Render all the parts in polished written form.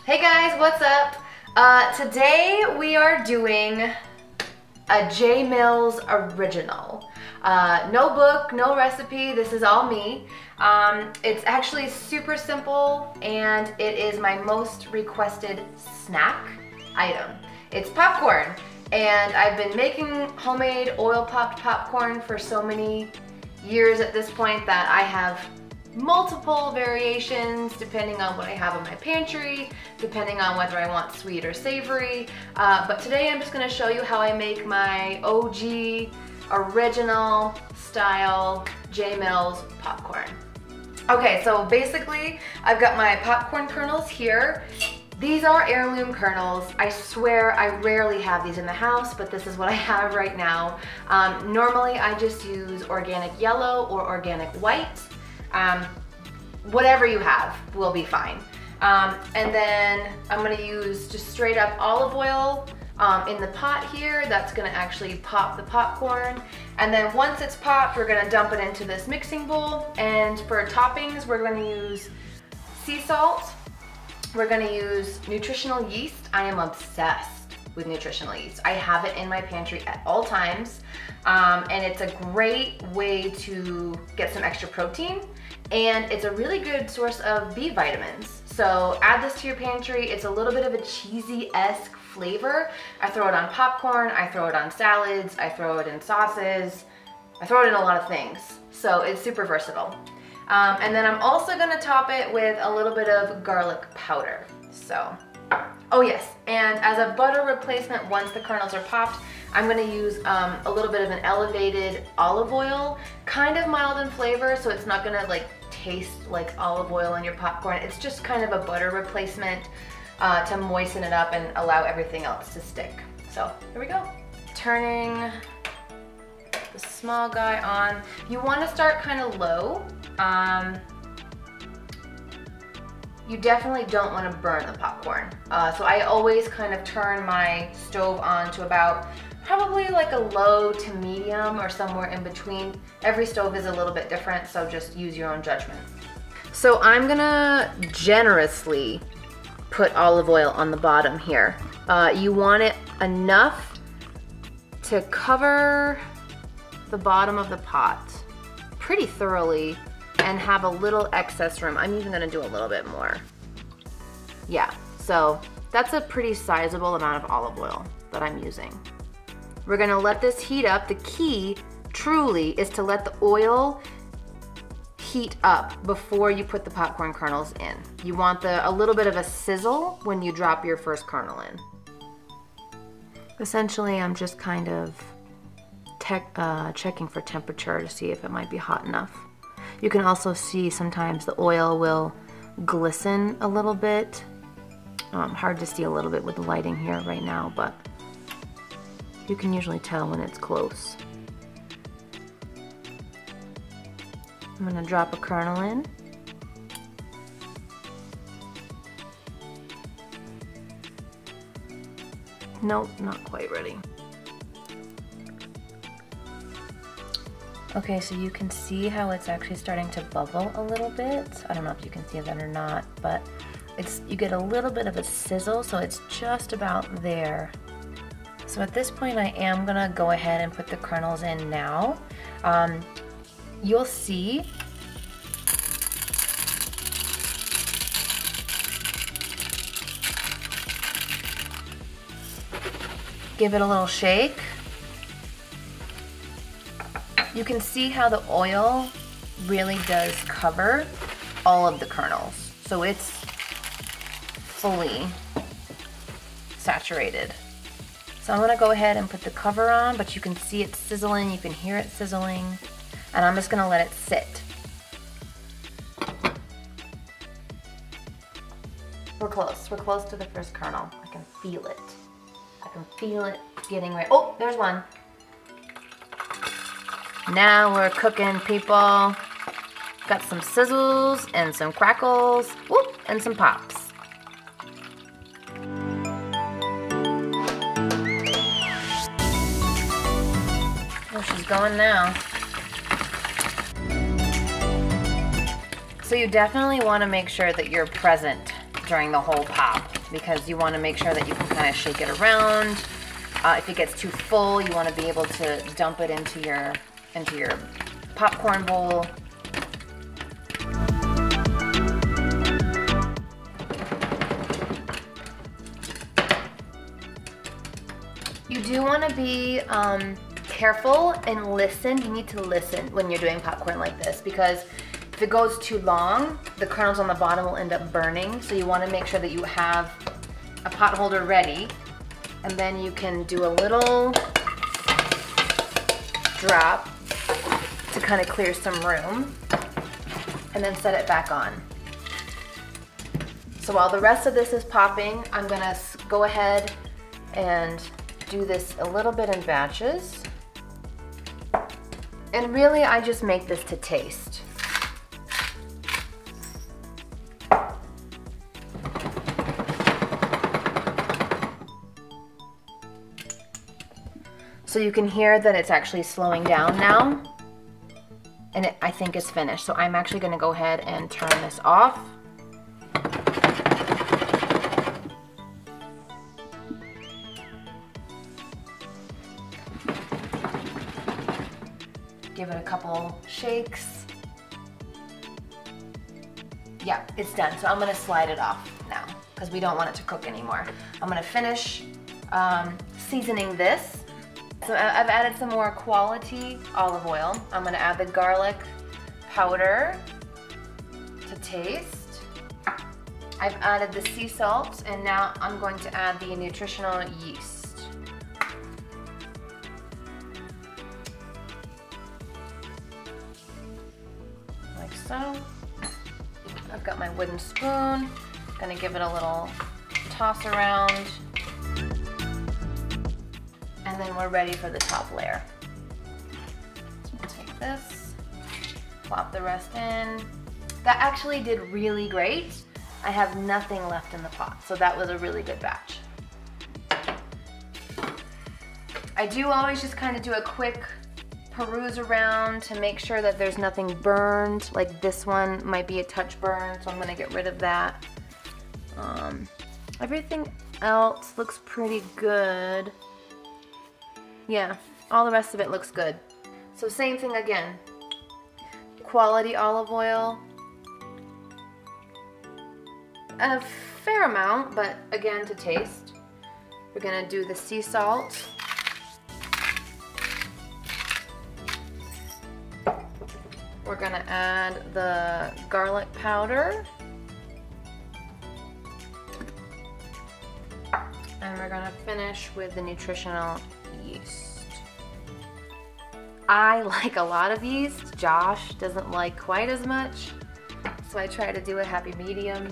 Hey guys, what's up? Today we are doing a JMills original. No book, no recipe, this is all me. It's actually super simple and it is my most requested snack item. It's popcorn, and I've been making homemade oil-popped popcorn for so many years at this point that I have multiple variations depending on what I have in my pantry, depending on whether I want sweet or savory. But today I'm just gonna show you how I make my OG, original style JMills popcorn. Okay, so basically I've got my popcorn kernels here. These are heirloom kernels. I swear I rarely have these in the house, but this is what I have right now. Normally I just use organic yellow or organic white. Whatever you have will be fine. And then I'm gonna use just straight up olive oil in the pot here. That's gonna actually pop the popcorn. And then once it's popped, we're gonna dump it into this mixing bowl. And for toppings, we're gonna use sea salt. We're gonna use nutritional yeast. I am obsessed with nutritional yeast. I have it in my pantry at all times. And it's a great way to get some extra protein. And it's a really good source of B vitamins. So add this to your pantry. It's a little bit of a cheesy-esque flavor. I throw it on popcorn, I throw it on salads, I throw it in sauces, I throw it in a lot of things. So it's super versatile. And then I'm also gonna top it with a little bit of garlic powder. So, oh yes, and as a butter replacement, once the kernels are popped, I'm gonna use a little bit of an elevated olive oil, kind of mild in flavor, so it's not gonna like taste like olive oil in your popcorn. It's just kind of a butter replacement to moisten it up and allow everything else to stick. So here we go. Turning the small guy on. You wanna start kind of low. You definitely don't want to burn the popcorn. So I always kind of turn my stove on to about probably like a low to medium or somewhere in between. Every stove is a little bit different, so just use your own judgment. So I'm gonna generously put olive oil on the bottom here. You want it enough to cover the bottom of the pot pretty thoroughly and have a little excess room. I'm even gonna do a little bit more. Yeah, so that's a pretty sizable amount of olive oil that I'm using. We're gonna let this heat up. The key, truly, is to let the oil heat up before you put the popcorn kernels in. You want a little bit of a sizzle when you drop your first kernel in. Essentially, I'm just kind of checking for temperature to see if it might be hot enough. You can also see sometimes the oil will glisten a little bit. Hard to see a little bit with the lighting here right now, but you can usually tell when it's close. I'm gonna drop a kernel in. Nope, not quite ready. Okay, so you can see how it's actually starting to bubble a little bit. I don't know if you can see that or not, but you get a little bit of a sizzle, so it's just about there. So at this point, I am gonna go ahead and put the kernels in now. You'll see give it a little shake. You can see how the oil really does cover all of the kernels. So it's fully saturated. So I'm gonna go ahead and put the cover on, but you can see it sizzling, you can hear it sizzling, and I'm just gonna let it sit. We're close to the first kernel. I can feel it. I can feel it getting ready. Oh, there's one. Now we're cooking, people. Got some sizzles and some crackles, whoop, and some pops. Oh, she's going now. So you definitely want to make sure that you're present during the whole pop because you want to make sure that you can kind of shake it around. If it gets too full, you want to be able to dump it into your popcorn bowl. You do want to be careful and listen. You need to listen when you're doing popcorn like this because if it goes too long, the kernels on the bottom will end up burning. So you want to make sure that you have a pot holder ready, and then you can do a little drop to kind of clear some room, and then set it back on. So while the rest of this is popping, I'm gonna go ahead and do this a little bit in batches. And really, I just make this to taste. So you can hear that it's actually slowing down now, and I think it's finished. So I'm actually gonna go ahead and turn this off. Give it a couple shakes. Yeah, it's done. So I'm gonna slide it off now because we don't want it to cook anymore. I'm gonna finish seasoning this. So I've added some more quality olive oil. I'm gonna add the garlic powder to taste. I've added the sea salt, and now I'm going to add the nutritional yeast. Like so. I've got my wooden spoon. Gonna give it a little toss around. And then we're ready for the top layer. So we'll take this, plop the rest in. That actually did really great. I have nothing left in the pot, so that was a really good batch. I do always just kind of do a quick peruse around to make sure that there's nothing burned. Like this one might be a touch burned, so I'm gonna get rid of that. Everything else looks pretty good. Yeah, all the rest of it looks good. So same thing again. Quality olive oil. A fair amount, but again to taste. We're gonna do the sea salt. We're gonna add the garlic powder. And we're gonna finish with the nutritional yeast. I like a lot of yeast. Josh doesn't like quite as much, so I try to do a happy medium.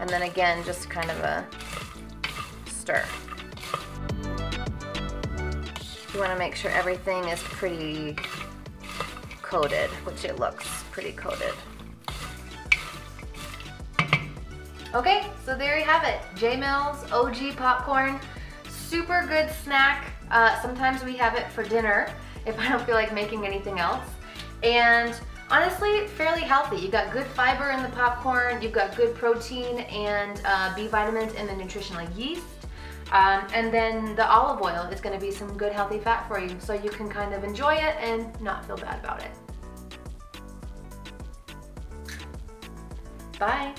And then again, just kind of a stir. You want to make sure everything is pretty coated, which it looks pretty coated. Okay, so there you have it. JMills OG popcorn. Super good snack. Sometimes we have it for dinner if I don't feel like making anything else. And honestly, fairly healthy. You've got good fiber in the popcorn, you've got good protein and B vitamins in the nutritional yeast. And then the olive oil is gonna be some good healthy fat for you, so you can kind of enjoy it and not feel bad about it. Bye.